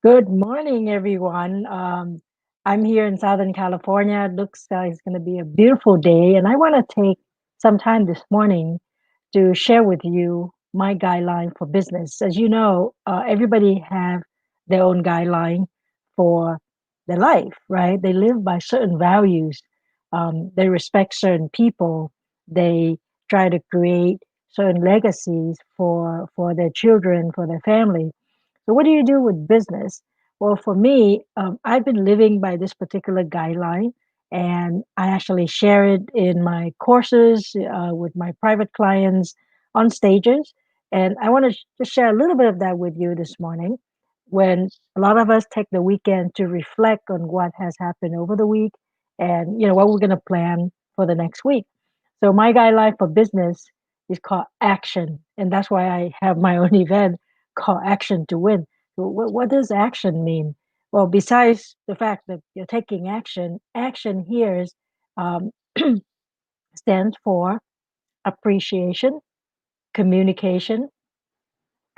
Good morning, everyone. I'm here in Southern California. It looks like it's going to be a beautiful day, and I want to take some time this morning to share with you my guideline for business. As you know, everybody have their own guideline for their life, right? They live by certain values. They respect certain people. They try to create certain legacies for their children, for their family. So, what do you do with business? Well, for me, I've been living by this particular guideline, and I actually share it in my courses with my private clients on stages. And I want to just share a little bit of that with you this morning. When a lot of us take the weekend to reflect on what has happened over the week, and what we're going to plan for the next week. So my guideline for business is called action, and that's why I have my own event called Action to Win. So what does action mean? Well, besides the fact that you're taking action, action here is um, stands for appreciation, communication,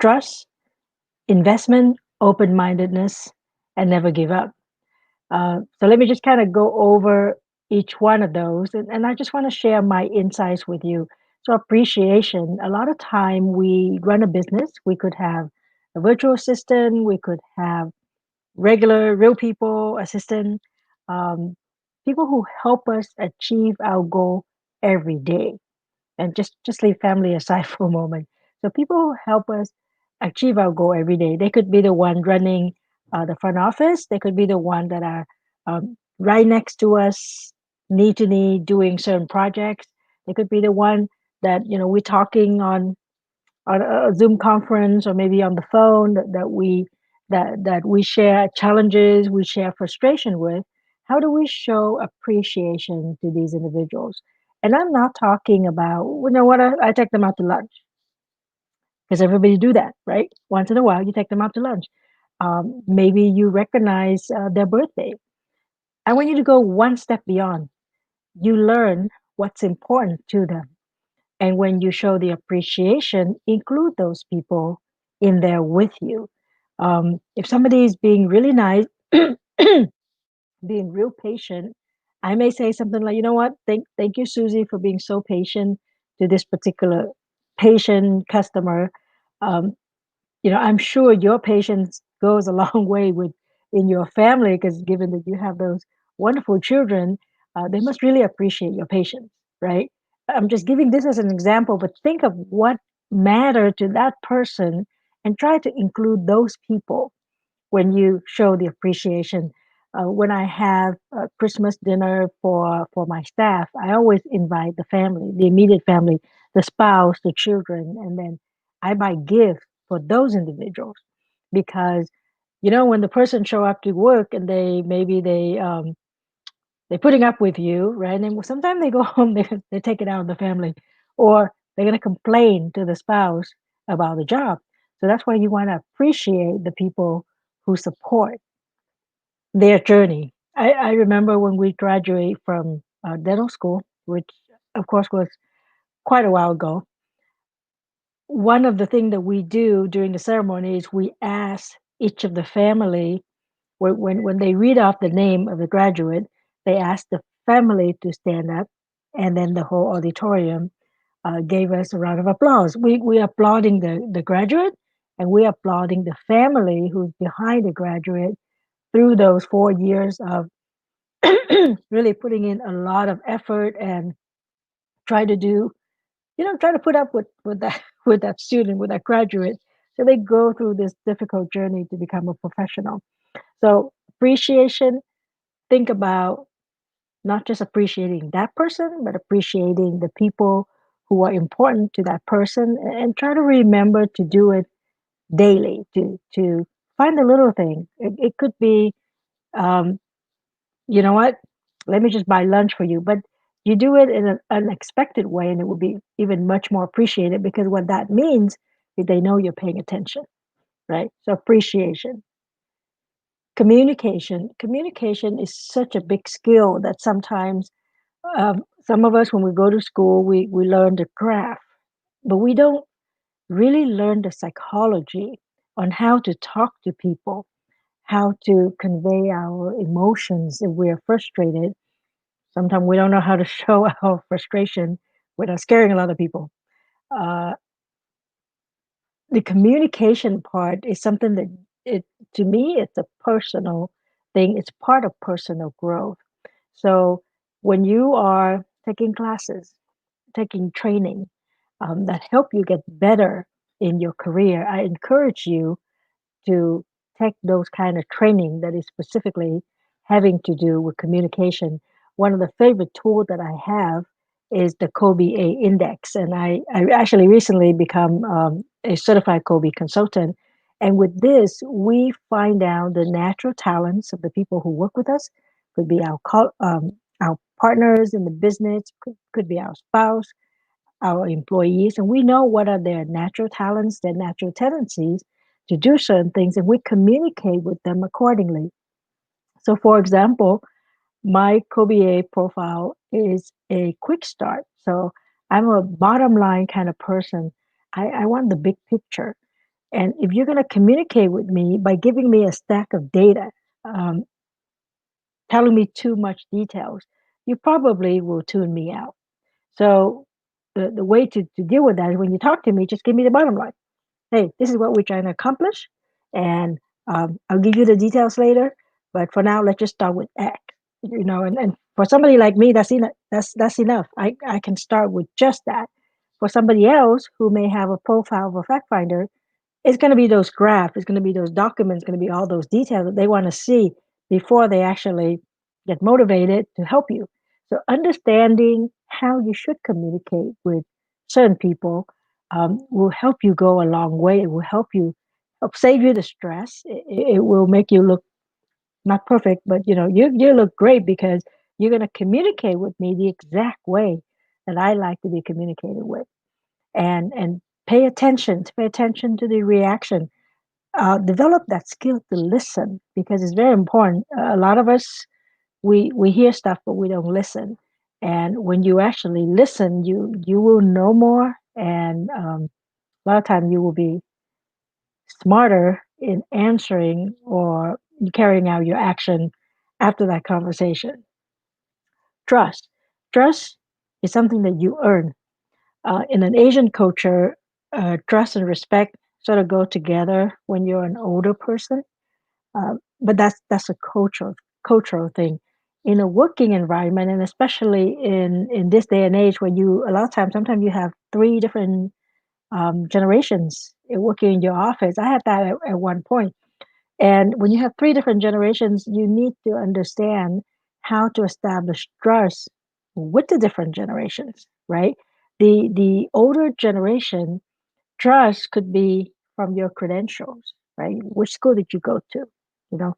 trust, investment, open-mindedness, and never give up. So let me just kind of go over each one of those, and I just want to share my insights with you. So appreciation, a lot of time we run a business, we could have a virtual assistant, we could have regular, real people, assistant, um, people who help us achieve our goal every day. And just leave family aside for a moment. So people who help us achieve our goal every day, they could be the one running the front office. They could be the one that are right next to us, knee to knee, doing certain projects. They could be the one that we're talking on a Zoom conference or maybe on the phone that we share challenges, we share frustration with. How do we show appreciation to these individuals? And I'm not talking about, what I take them out to lunch because everybody do that, right? Once in a while, you take them out to lunch. Maybe you recognize their birthday. I want you to go one step beyond. You learn what's important to them. And when you show the appreciation, include those people in there with you. If somebody is being really nice, being real patient, I may say something like, you know what, thank you, Susie, for being so patient to this particular patient customer. Um, I'm sure your patience goes a long way with in your family because given that you have those wonderful children, they must really appreciate your patience, right? I'm just giving this as an example, but think of what mattered to that person and try to include those people when you show the appreciation. When I have a Christmas dinner for my staff, I always invite the family, the immediate family, the spouse, the children, and then I buy gifts for those individuals because when the person show up to work and they're putting up with you, right? And then sometimes they go home, they take it out on the family, or they're going to complain to the spouse about the job. So that's why you want to appreciate the people who support their journey. I remember when we graduate from dental school, which of course was quite a while ago. One of the things that we do during the ceremony is we ask each of the family when they read off the name of the graduate, they ask the family to stand up, and then the whole auditorium gave us a round of applause. We applauding the graduate, and we applauding the family who's behind the graduate through those 4 years of really putting in a lot of effort and try to do, try to put up with that with that student, with that graduate, so they go through this difficult journey to become a professional. So appreciation, think about not just appreciating that person, but appreciating the people who are important to that person, and try to remember to do it daily. To find a little thing. It could be, um, you know what? Let me just buy lunch for you. But you do it in an unexpected way, and it will be even much more appreciated because what that means is they know you're paying attention, right? So appreciation. Communication is such a big skill that sometimes some of us, when we go to school, we learn the craft, but we don't really learn the psychology on how to talk to people, how to convey our emotions if we're frustrated. Sometimes we don't know how to show our frustration without scaring a lot of people. Uh, the communication part is something that it to me it's a personal thing. It's part of personal growth. So when you are taking classes, taking training that help you get better in your career, I encourage you to take those kind of training that is specifically having to do with communication. One of the favorite tools that I have is the Kobe A Index, and I actually recently become a certified Kobe consultant. And with this, we find out the natural talents of the people who work with us. Could be our partners in the business, could be our spouse, our employees, and we know what are their natural talents, their natural tendencies to do certain things, and we communicate with them accordingly. So, for example, my Kobe profile is a quick start. So, I'm a bottom line kind of person. I want the big picture. And if you're going to communicate with me by giving me a stack of data, um, telling me too much details, you probably will tune me out. So the way to deal with that is when you talk to me, just give me the bottom line. Hey, this is what we're trying to accomplish, and I'll give you the details later. But for now, let's just start with X. And for somebody like me, that's enough. I can start with just that. For somebody else who may have a profile of a fact finder, it's going to be those graphs, it's going to be those documents, going to be all those details that they want to see before they actually get motivated to help you. So, understanding how you should communicate with certain people will help you go a long way. It will help save you the stress. It will make you look not perfect, but you look great because you're going to communicate with me the exact way that I like to be communicated with, and pay attention to the reaction. Develop that skill to listen because it's very important. A lot of us we hear stuff but we don't listen, and when you actually listen, you will know more, and a lot of time you will be smarter in answering or carrying out your action after that conversation. Trust, trust is something that you earn. In an Asian culture, trust and respect sort of go together when you're an older person. But that's a cultural thing. In a working environment, and especially in this day and age, where you a lot of times, sometimes you have three different generations working in your office. I had that at one point, and when you have three different generations, you need to understand how to establish trust with the different generations, right? The older generation trust could be from your credentials, right? Which school did you go to? You know,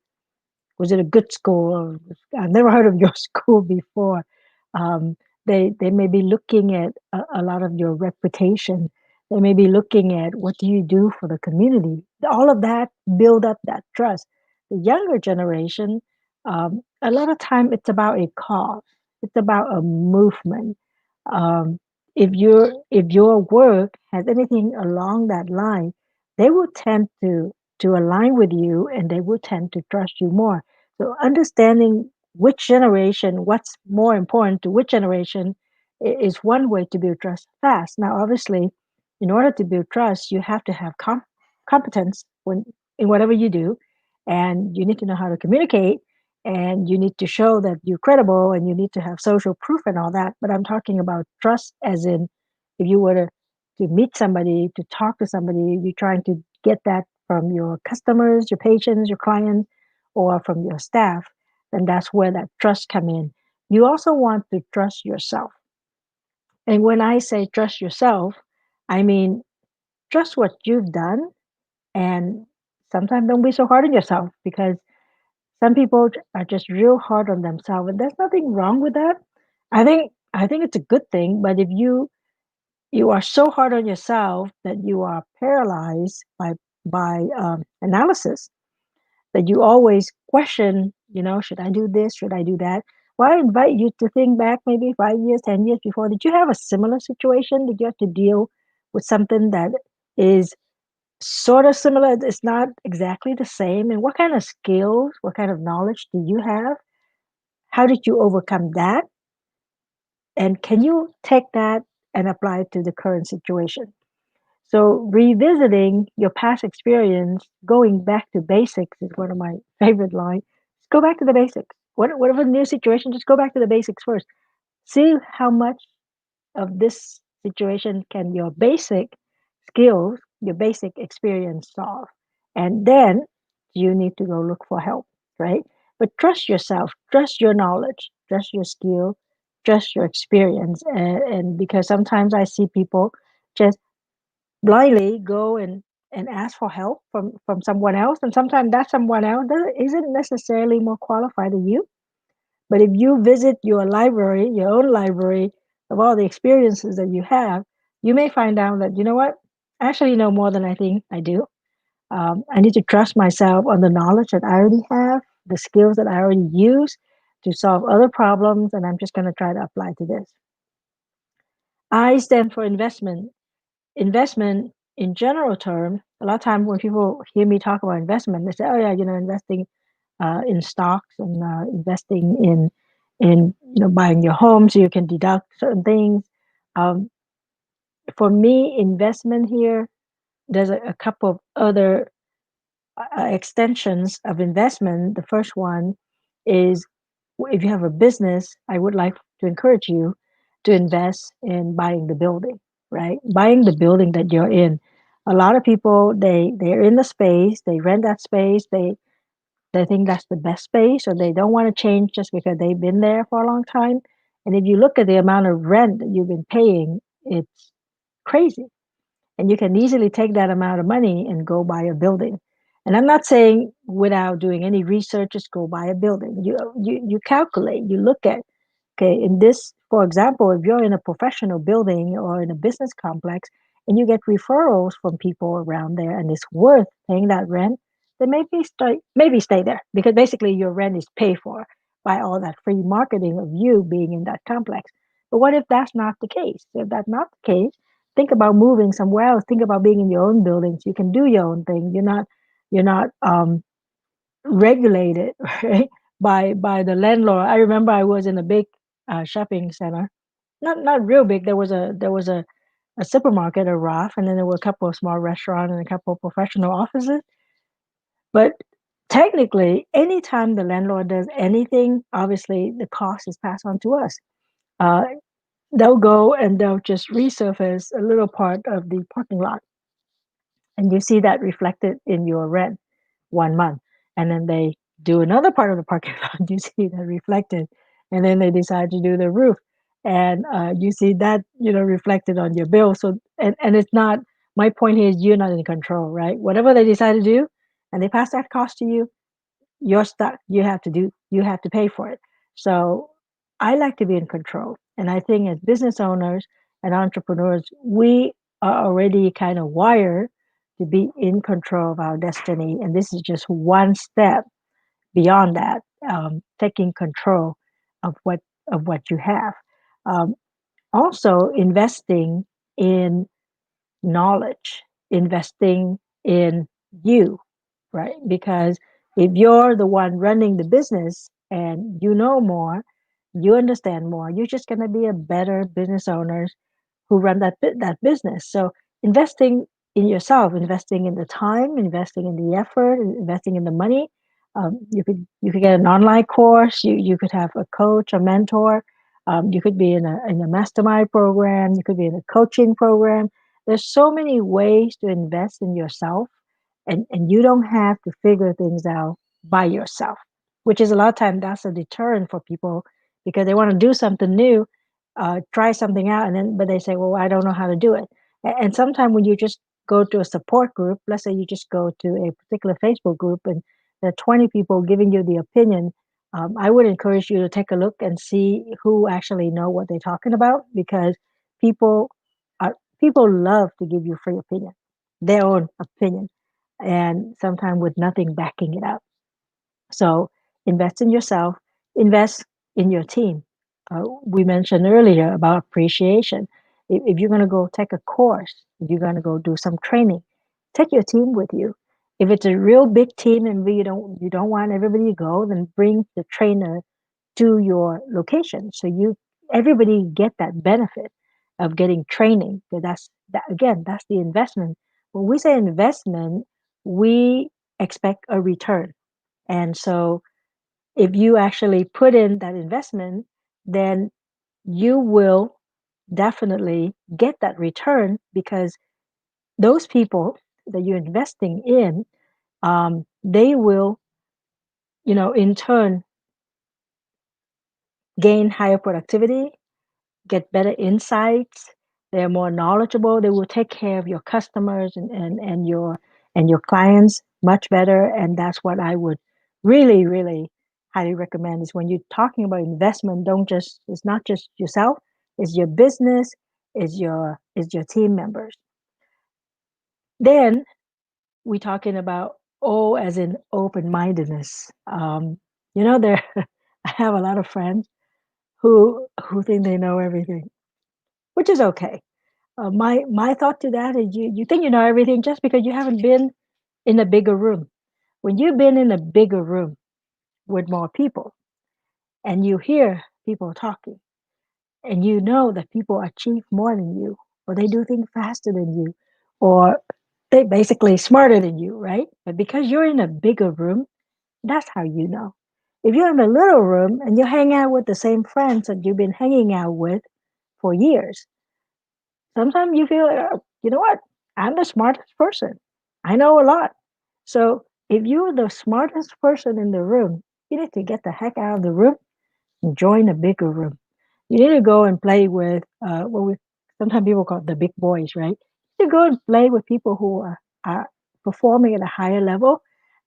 was it a good school? Or, I've never heard of your school before. Um, they may be looking at a lot of your reputation. They may be looking at what do you do for the community. All of that build up that trust. The younger generation, a lot of time it's about a cause. It's about a movement. Um, if your work has anything along that line, they will tend to align with you and they will tend to trust you more. So understanding which generation, what's more important to which generation is one way to build trust fast. Now, obviously, in order to build trust, you have to have competence in whatever you do, and you need to know how to communicate, and you need to show that you're credible, and you need to have social proof and all that. But I'm talking about trust as in if you were to meet somebody, to talk to somebody, you're trying to get that from your customers, your patients, your clients, or from your staff, then that's where that trust come in. You also want to trust yourself. And when I say trust yourself, I mean trust what you've done, and sometimes don't be so hard on yourself because some people are just real hard on themselves, and there's nothing wrong with that. I think it's a good thing, but if you are so hard on yourself that you are paralyzed by analysis, that you always question, should I do this? Should I do that? Well, I invite you to think back maybe 5 years, 10 years before. Did you have a similar situation? Did you have to deal with something that is sort of similar. It's not exactly the same. And what kind of skills, what kind of knowledge do you have? How did you overcome that? And can you take that and apply it to the current situation? So, revisiting your past experience, going back to basics is one of my favorite lines. Just go back to the basics. Whatever new situation, just go back to the basics first. See how much of this situation can your basic skills, your basic experience solve. And then you need to go look for help, right? But trust yourself, trust your knowledge, trust your skill, trust your experience. And because sometimes I see people just blindly go and ask for help from someone else. And sometimes that someone else isn't necessarily more qualified than you, but if you visit your library, your own library of all the experiences that you have, you may find out that, you know what, I actually know more than I think I do. I need to trust myself on the knowledge that I already have, the skills that I already use to solve other problems, and I'm just going to try to apply to this. I stand for investment. Investment in general term, a lot of times when people hear me talk about investment, they say, oh, yeah, investing in stocks and investing in buying your home so you can deduct certain things. Um, for me, investment here, there's a couple of other extensions of investment. The first one is if you have a business, I would like to encourage you to invest in buying the building, right? Buying the building that you're in. A lot of people they're in the space, they rent that space, they think that's the best space, or they don't want to change just because they've been there for a long time. And if you look at the amount of rent that you've been paying, it's crazy. And you can easily take that amount of money and go buy a building. And I'm not saying without doing any research, just go buy a building. You calculate, you look at, okay, in this, for example, if you're in a professional building or in a business complex and you get referrals from people around there and it's worth paying that rent, then maybe stay there because basically your rent is paid for by all that free marketing of you being in that complex. But what if that's not the case? If that's not the case, think about moving somewhere else. Think about being in your own buildings. You can do your own thing. You're not regulated, right, by the landlord. I remember I was in a big shopping center, not real big. There was a supermarket, a Roth, and then there were a couple of small restaurants and a couple of professional offices. But technically, anytime the landlord does anything, obviously the cost is passed on to us. Uh, they'll go and they'll just resurface a little part of the parking lot, and you see that reflected in your rent 1 month. And then they do another part of the parking lot, you see that reflected. And then they decide to do the roof. And you see that, reflected on your bill. So, and it's not, my point here is you're not in control, right? Whatever they decide to do and they pass that cost to you, you're stuck. You have to pay for it. So I like to be in control. And I think as business owners and entrepreneurs, we are already kind of wired to be in control of our destiny. And this is just one step beyond that, taking control of what you have. Um, Also, investing in knowledge, investing in you, right? Because if you're the one running the business and you know more, you understand more, you're just going to be a better business owner who run that business. So investing in yourself, investing in the time, investing in the effort, investing in the money. You could get an online course. You could have a coach, a mentor. You could be in a mastermind program. You could be in a coaching program. There's so many ways to invest in yourself, and you don't have to figure things out by yourself, which is a lot of time that's a deterrent for people because they want to do something new, try something out, and then but they say, well, I don't know how to do it. And sometimes when you just go to a support group, let's say you just go to a particular Facebook group and there are 20 people giving you the opinion, I would encourage you to take a look and see who actually know what they're talking about, because people people love to give you free opinion, their own opinion, and sometimes with nothing backing it up. So invest in yourself, invest in your team. We mentioned earlier about appreciation. If you're going to go take a course, if you're going to go do some training, take your team with you. If it's a real big team and you don't want everybody to go, then bring the trainer to your location so you everybody get that benefit of getting training. So that's that again, that's the investment. When we say investment, we expect a return. And so if you actually put in that investment, then you will definitely get that return because those people that you're investing in, they will, in turn gain higher productivity, get better insights. They're more knowledgeable. They will take care of your customers and your clients much better. And that's what I would really, really highly recommend is when you're talking about investment, don't just it's not just yourself, it's your business, is your team members. Then we're talking about O as in open-mindedness. There I have a lot of friends who think they know everything, which is okay. My thought to that is you think you know everything just because you haven't been in a bigger room. When you've been in a bigger room with more people and you hear people talking and you know that people achieve more than you or they do things faster than you or they basically smarter than you, right? But because you're in a bigger room, that's how you know. If you're in a little room and you hang out with the same friends that you've been hanging out with for years, sometimes you feel, you know what? I'm the smartest person. I know a lot. So if you're the smartest person in the room, you need to get the heck out of the room and join a bigger room. You need to go and play with what we sometimes people call the big boys, right? You go and play with people who are performing at a higher level.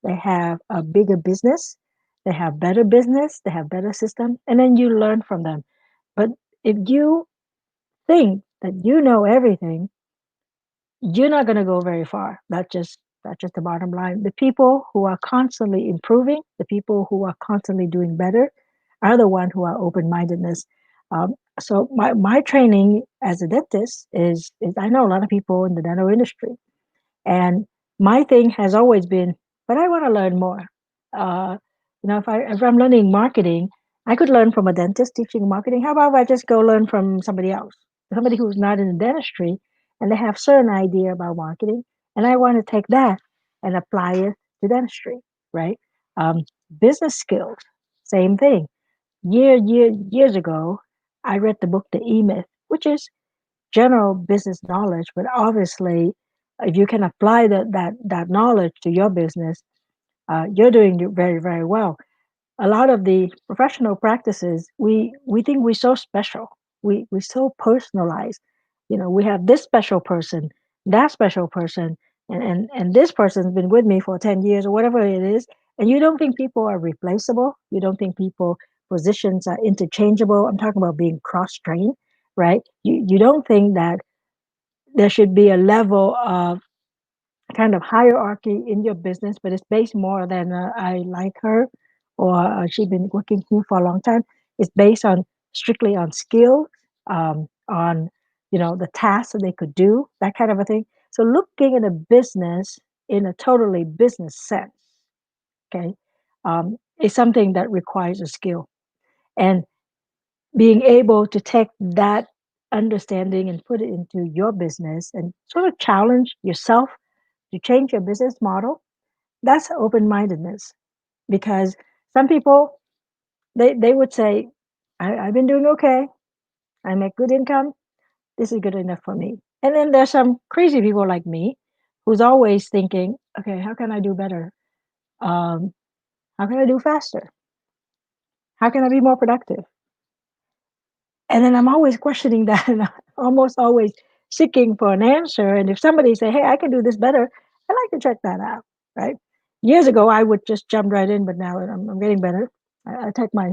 They have a bigger business. They have better business. They have better system, and then you learn from them. But if you think that you know everything, you're not going to go very far. That's just the bottom line. The people who are constantly improving, the people who are constantly doing better, are the one who are open-mindedness. So my training as a dentist is I know a lot of people in the dental industry, and my thing has always been, but I want to learn more. Uh, if I'm learning marketing, I could learn from a dentist teaching marketing. How about if I just go learn from somebody else, somebody who's not in the dentistry, and they have certain idea about marketing, and I want to take that and apply it to dentistry, right? Um, Business skills, same thing. Years ago, I read the book The E Myth, which is general business knowledge, but obviously, if you can apply that knowledge to your business, you're doing it very, very well. A lot of the professional practices, we think we're so special. We so personalized. We have this special person, that special person, and this person's been with me for 10 years or whatever it is. And you don't think people are replaceable. You don't think people positions are interchangeable. I'm talking about being cross-trained, right? You don't think that there should be a level of kind of hierarchy in your business, but it's based more than I like her or she's been working here for a long time. It's based on strictly on skill, on the tasks that they could do, that kind of a thing. So looking at a business in a totally business sense, okay, is something that requires a skill and being able to take that understanding and put it into your business and sort of challenge yourself to change your business model. That's open-mindedness because some people they would say, I've been doing okay, I make good income, this is good enough for me. And then there's some crazy people like me who's always thinking, okay, how can I do better? um, how can I do faster? How can I be more productive? And then I'm always questioning that and I'm almost always seeking for an answer. And if somebody say, hey, I can do this better, I like to check that out, right? Years ago, I would just jump right in, but now I'm getting better. I take my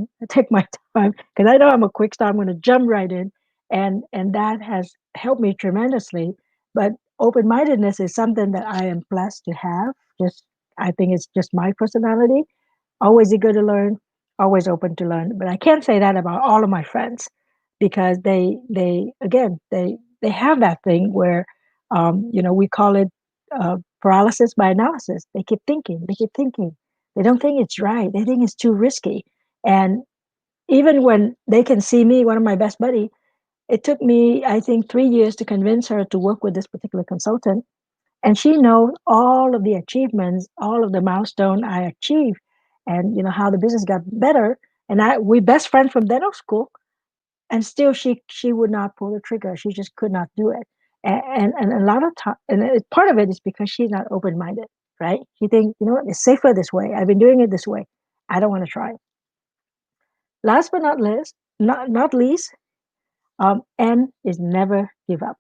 time because I know I'm a quick start. I'm going to jump right in, and that has helped me tremendously. But open mindedness is something that I am blessed to have. Just I think it's just my personality. Always eager to learn, always open to learn. But I can't say that about all of my friends because they again they have that thing where we call it paralysis by analysis. They keep thinking, they keep thinking. They don't think it's right. They think it's too risky. And even when they can see me, one of my best buddy, it took me, I think, 3 years to convince her to work with this particular consultant. And she knows all of the achievements, all of the milestone I achieved, and how the business got better. And we best friends from dental school, and still she would not pull the trigger. She just could not do it. And a lot of time, and part of it is because she's not open minded, right? She thinks, you know what, it's safer this way. I've been doing it this way. I don't want to try. Last but not least, N is never give up.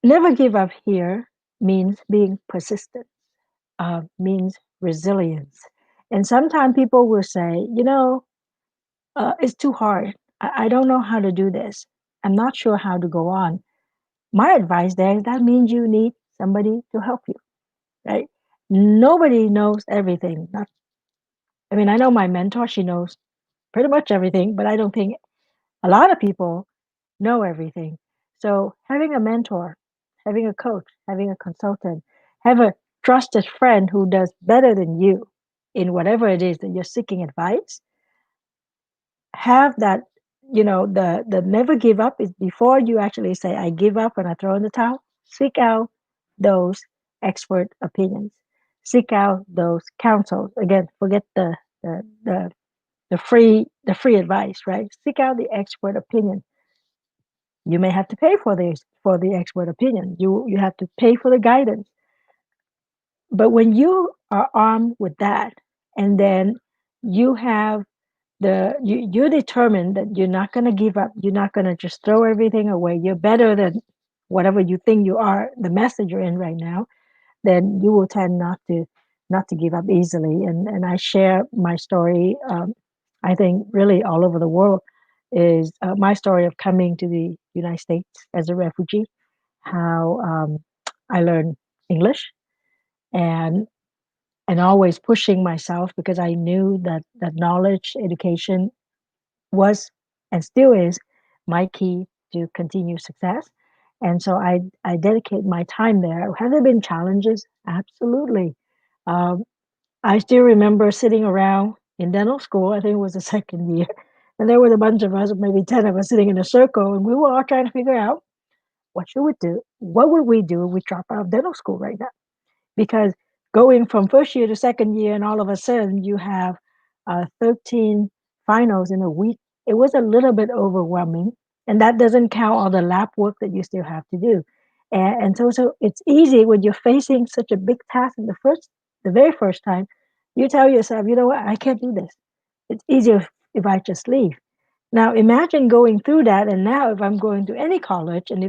Never give up here means being persistent, means resilience. And sometimes people will say, it's too hard. I don't know how to do this. I'm not sure how to go on. My advice there is that means you need somebody to help you, right? Nobody knows everything. Not, I mean, I know my mentor, she knows pretty much everything, but I don't think a lot of people know everything. So having a mentor, having a coach, having a consultant, have a trusted friend who does better than you in whatever it is that you're seeking advice, have that, the never give up is before you actually say I give up and I throw in the towel. Seek out those expert opinions. Seek out those counsels. Again, forget the the the free advice, right? Seek out the expert opinion. You may have to pay for the expert opinion. You have to pay for the guidance. But when you are armed with that, and then you have you're determined that you're not going to give up. You're not going to just throw everything away. You're better than whatever you think you are, the message you're in right now. Then you will tend not to give up easily. And I share my story. I think really all over the world is my story of coming to the United States as a refugee. How I learned English, and always pushing myself because I knew that knowledge, education was and still is my key to continued success. And so I dedicate my time there. Have there been challenges? Absolutely. Um, I still remember sitting around in dental school. I think it was the second year, and there was a bunch of us, maybe 10 of us, sitting in a circle, and we were all trying to figure out what should we do. What would we do if we drop out of dental school right now? Because going from first year to second year and all of a sudden you have 13 finals in a week, it was a little bit overwhelming, and that doesn't count all the lab work that you still have to do. And so it's easy when you're facing such a big task in the very first time. You tell yourself, you know what, I can't do this. It's easier if I just leave. Now imagine going through that, and now if I'm going to any college, and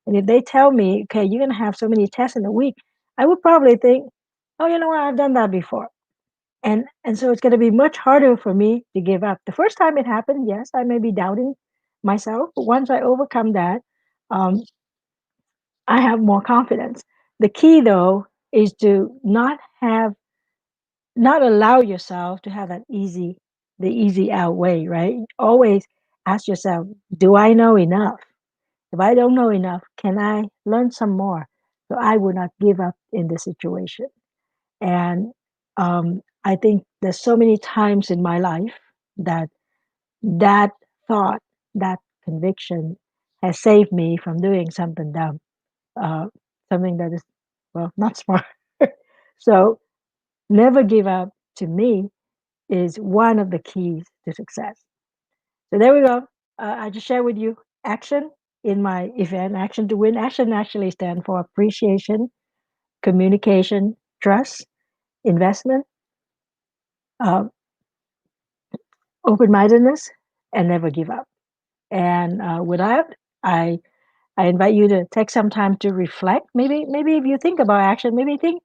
if they tell me, okay, you're gonna have so many tests in a week, I would probably think, oh, you know what, I've done that before. And so it's gonna be much harder for me to give up. The first time it happened, yes, I may be doubting myself, but once I overcome that, um, I have more confidence. The key though is to not allow yourself to have the easy out way, right? Always ask yourself, do I know enough? If I don't know enough, can I learn some more so I will not give up in this situation? And I think there's so many times in my life that that thought, that conviction has saved me from doing something dumb, uh, something that is, well, not smart. So never give up to me is one of the keys to success. So there we go. I just share with you action in my event, Action to Win. Action actually stands for appreciation, communication, trust, investment, uh, open mindedness, and never give up. And with that, I I invite you to take some time to reflect. Maybe if you think about action, maybe think,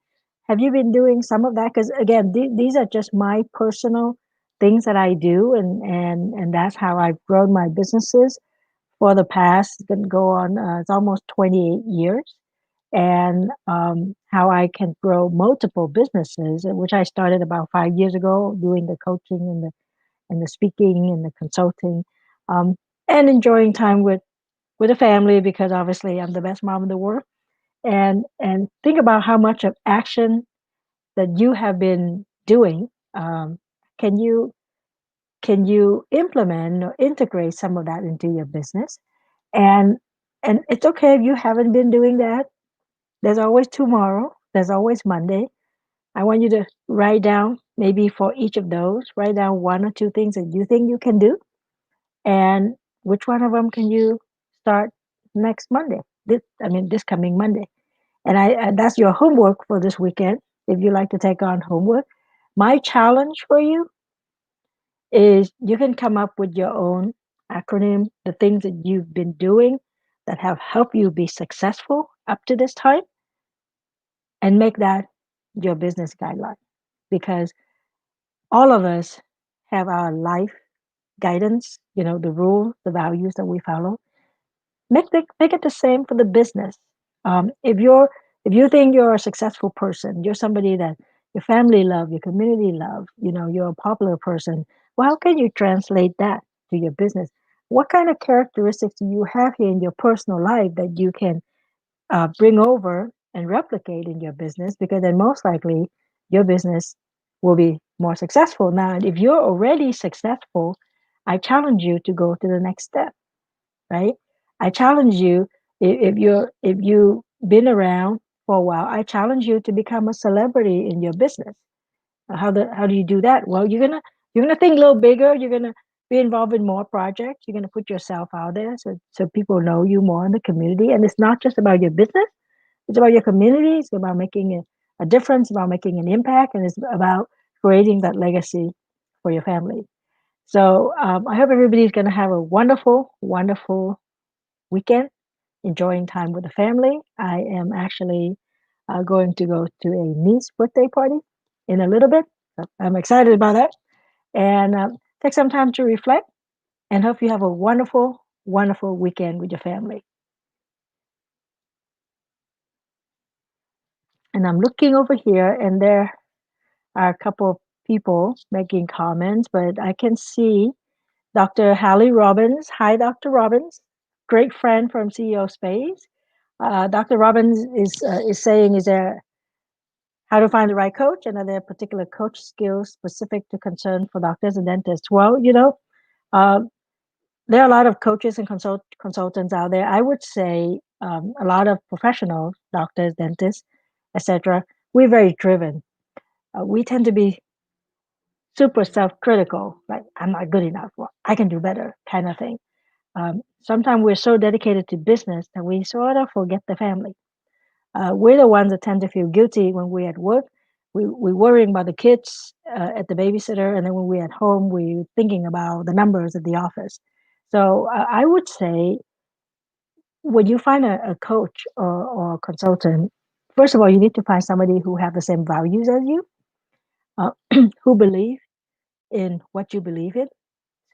have you been doing some of that? Because again, these are just my personal things that I do, and that's how I've grown my businesses for the past, it's going to go on, it's almost 28 years, and how I can grow multiple businesses, which I started about 5 years ago, doing the coaching and the speaking and the consulting, um, and enjoying time with the family because obviously I'm the best mom in the world. and think about how much of action that you have been doing. Um, can you implement or integrate some of that into your business? And and it's okay if you haven't been doing that. There's always tomorrow. There's always Monday. I want you to write down, maybe for each of those, write down one or two things that you think you can do, and which one of them can you start next Monday? This coming Monday. And that's your homework for this weekend. If you like to take on homework, my challenge for you is you can come up with your own acronym, the things that you've been doing that have helped you be successful up to this time, and make that your business guideline. Because all of us have our life guidance, the rules, the values that we follow. Make it the same for the business. If you think you're a successful person, you're somebody that your family love, your community love, you're a popular person. Well, how can you translate that to your business? What kind of characteristics do you have here in your personal life that you can bring over and replicate in your business? Because then most likely your business will be more successful. Now, if you're already successful, I challenge you to go to the next step, right? I challenge you, if you've been around for a while, I challenge you to become a celebrity in your business. How do you do that? Well, you're gonna think a little bigger. You're gonna be involved in more projects. You're gonna put yourself out there so people know you more in the community. And it's not just about your business. It's about your community. It's about making a difference, about making an impact, and it's about creating that legacy for your family. So I hope everybody's going to have a wonderful, wonderful weekend, enjoying time with the family. I am actually going to go to a niece birthday party in a little bit. So I'm excited about that. And take some time to reflect, and hope you have a wonderful, wonderful weekend with your family. And I'm looking over here, and there are a couple of people making comments, but I can see Dr. Hallie Robbins. Hi, Dr. Robbins, great friend from CEO Space. Dr. Robbins is saying, is there how to find the right coach, and are there particular coach skills specific to concern for doctors and dentists? Well, uh, there are a lot of coaches and consultants out there. I would say a lot of professionals, doctors, dentists, etc. We're very driven. We tend to be super self-critical, like I'm not good enough, or I can do better, kind of thing. Sometimes we're so dedicated to business that we sort of forget the family. We're the ones that tend to feel guilty when we're at work. We're worrying about the kids at the babysitter, and then when we're at home, we're thinking about the numbers at the office. So I would say when you find a coach or a consultant, first of all, you need to find somebody who have the same values as you, uh, who believe in what you believe in,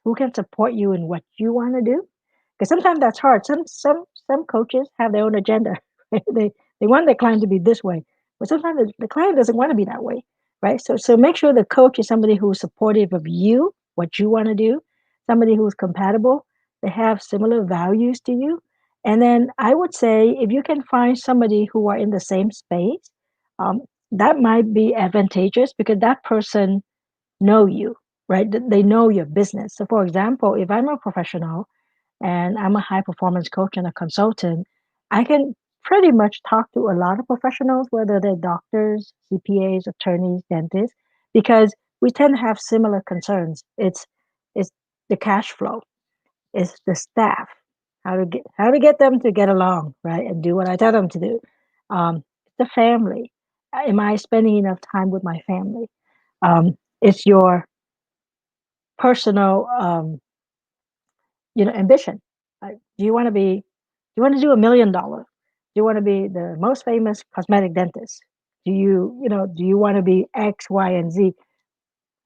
who can support you in what you want to do. Because sometimes that's hard. Some coaches have their own agenda. Right? They want their client to be this way, but sometimes the client doesn't want to be that way, right? So make sure the coach is somebody who's supportive of you, what you want to do, somebody who's compatible. They have similar values to you, and then I would say if you can find somebody who are in the same space, um, that might be advantageous because that person know you, right? They know your business. So, for example, if I'm a professional and I'm a high performance coach and a consultant, I can pretty much talk to a lot of professionals, whether they're doctors, CPAs, attorneys, dentists, because we tend to have similar concerns. It's the cash flow, it's the staff, how to get them to get along, right, and do what I tell them to do. The family. Am I spending enough time with my family? It's your personal ambition. Do you want to be? Do you want to do $1 million? Do you want to be the most famous cosmetic dentist? Do you want to be X, Y, and Z?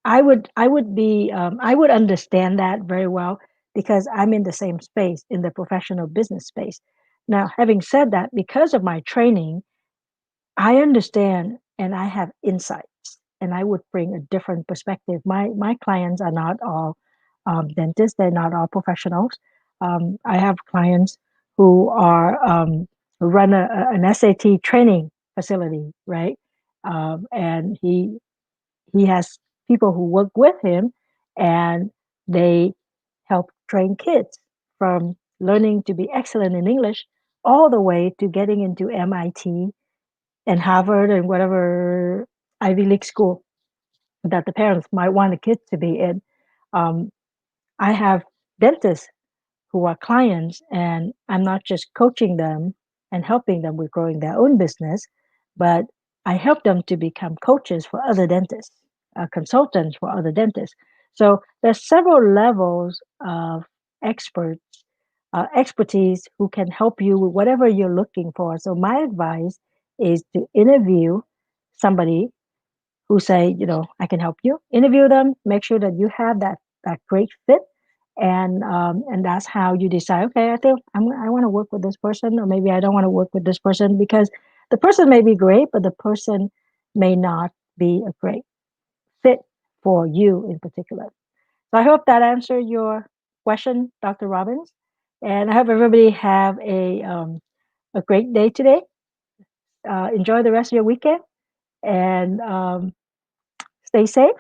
I would understand that very well because I'm in the same space, in the professional business space. Now, having said that, because of my training, I understand and I have insights, and I would bring a different perspective. My clients are not all dentists; they're not all professionals. I have clients who are run an SAT training facility, right? And he has people who work with him, and they help train kids from learning to be excellent in English all the way to getting into MIT and Harvard and whatever Ivy League school that the parents might want the kids to be in. Um, I have dentists who are clients, and I'm not just coaching them and helping them with growing their own business, but I help them to become coaches for other dentists, consultants for other dentists. So there's several levels of experts, expertise who can help you with whatever you're looking for. So my advice is to interview somebody who say, I can help you. Interview them, make sure that you have that great fit, and that's how you decide. Okay, I think I want to work with this person, or maybe I don't want to work with this person because the person may be great, but the person may not be a great fit for you in particular. So I hope that answered your question, Dr. Robbins, and I hope everybody have a great day today. Enjoy the rest of your weekend, and stay safe.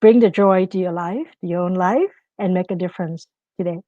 Bring the joy to your life, to your own life, and make a difference today.